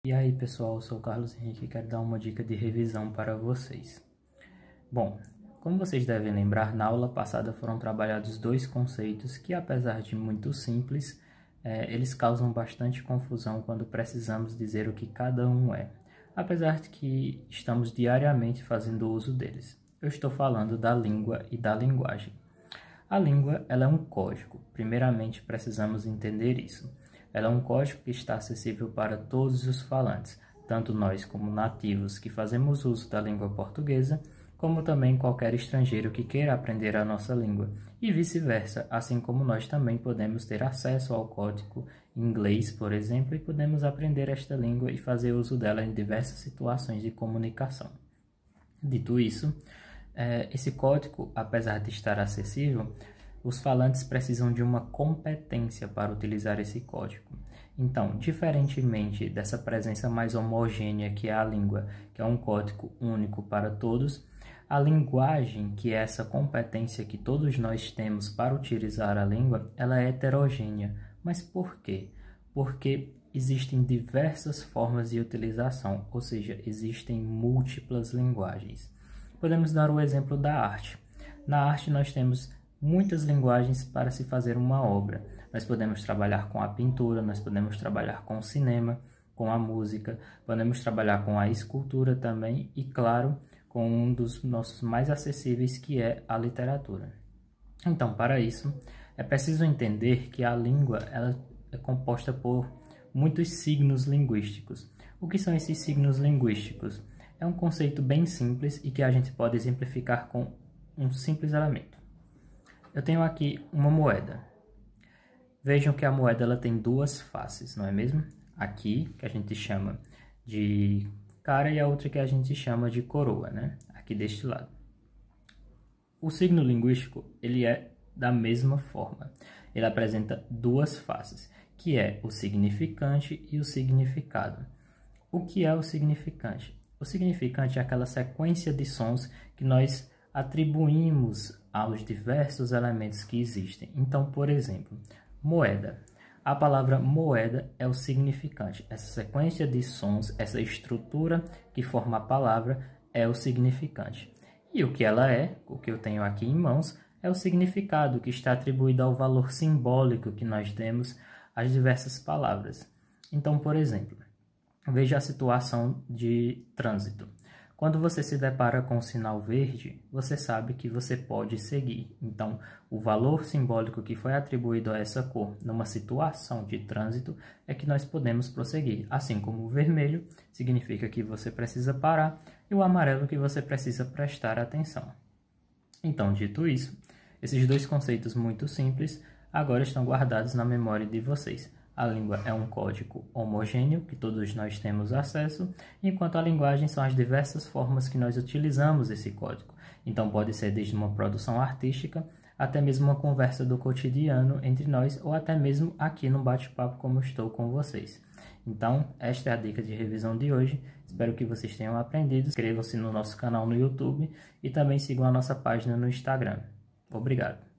E aí pessoal, eu sou o Carlos Henrique e quero dar uma dica de revisão para vocês. Bom, como vocês devem lembrar, na aula passada foram trabalhados dois conceitos que, apesar de muito simples, eles causam bastante confusão quando precisamos dizer o que cada um é, apesar de que estamos diariamente fazendo uso deles. Eu estou falando da língua e da linguagem. A língua, ela é um código. Primeiramente, precisamos entender isso. Ela é um código que está acessível para todos os falantes, tanto nós como nativos que fazemos uso da língua portuguesa, como também qualquer estrangeiro que queira aprender a nossa língua, e vice-versa, assim como nós também podemos ter acesso ao código em inglês, por exemplo, e podemos aprender esta língua e fazer uso dela em diversas situações de comunicação. Dito isso, esse código, apesar de estar acessível, os falantes precisam de uma competência para utilizar esse código. Então, diferentemente dessa presença mais homogênea que é a língua, que é um código único para todos, a linguagem, que é essa competência que todos nós temos para utilizar a língua, ela é heterogênea. Mas por quê? Porque existem diversas formas de utilização, ou seja, existem múltiplas linguagens. Podemos dar o exemplo da arte. Na arte nós temos muitas linguagens para se fazer uma obra. Nós podemos trabalhar com a pintura, nós podemos trabalhar com o cinema, com a música, podemos trabalhar com a escultura também e, claro, com um dos nossos mais acessíveis, que é a literatura. Então, para isso, é preciso entender que a língua ela é composta por muitos signos linguísticos. O que são esses signos linguísticos? É um conceito bem simples e que a gente pode exemplificar com um simples elemento. Eu tenho aqui uma moeda. Vejam que a moeda ela tem duas faces, não é mesmo? Aqui, que a gente chama de cara, e a outra que a gente chama de coroa, né? Aqui deste lado. O signo linguístico, ele é da mesma forma. Ele apresenta duas faces, que é o significante e o significado. O que é o significante? O significante é aquela sequência de sons que nós atribuímos aos diversos elementos que existem. Então, por exemplo, moeda. A palavra moeda é o significante. Essa sequência de sons, essa estrutura que forma a palavra é o significante. E o que ela é, o que eu tenho aqui em mãos, é o significado que está atribuído ao valor simbólico que nós demos às diversas palavras. Então, por exemplo, veja a situação de trânsito. Quando você se depara com o sinal verde, você sabe que você pode seguir. Então, o valor simbólico que foi atribuído a essa cor numa situação de trânsito é que nós podemos prosseguir. Assim como o vermelho significa que você precisa parar e o amarelo que você precisa prestar atenção. Então, dito isso, esses dois conceitos muito simples agora estão guardados na memória de vocês. A língua é um código homogêneo que todos nós temos acesso, enquanto a linguagem são as diversas formas que nós utilizamos esse código. Então pode ser desde uma produção artística até mesmo uma conversa do cotidiano entre nós ou até mesmo aqui no bate-papo como estou com vocês. Então, esta é a dica de revisão de hoje. Espero que vocês tenham aprendido. Inscrevam-se no nosso canal no YouTube e também sigam a nossa página no Instagram. Obrigado.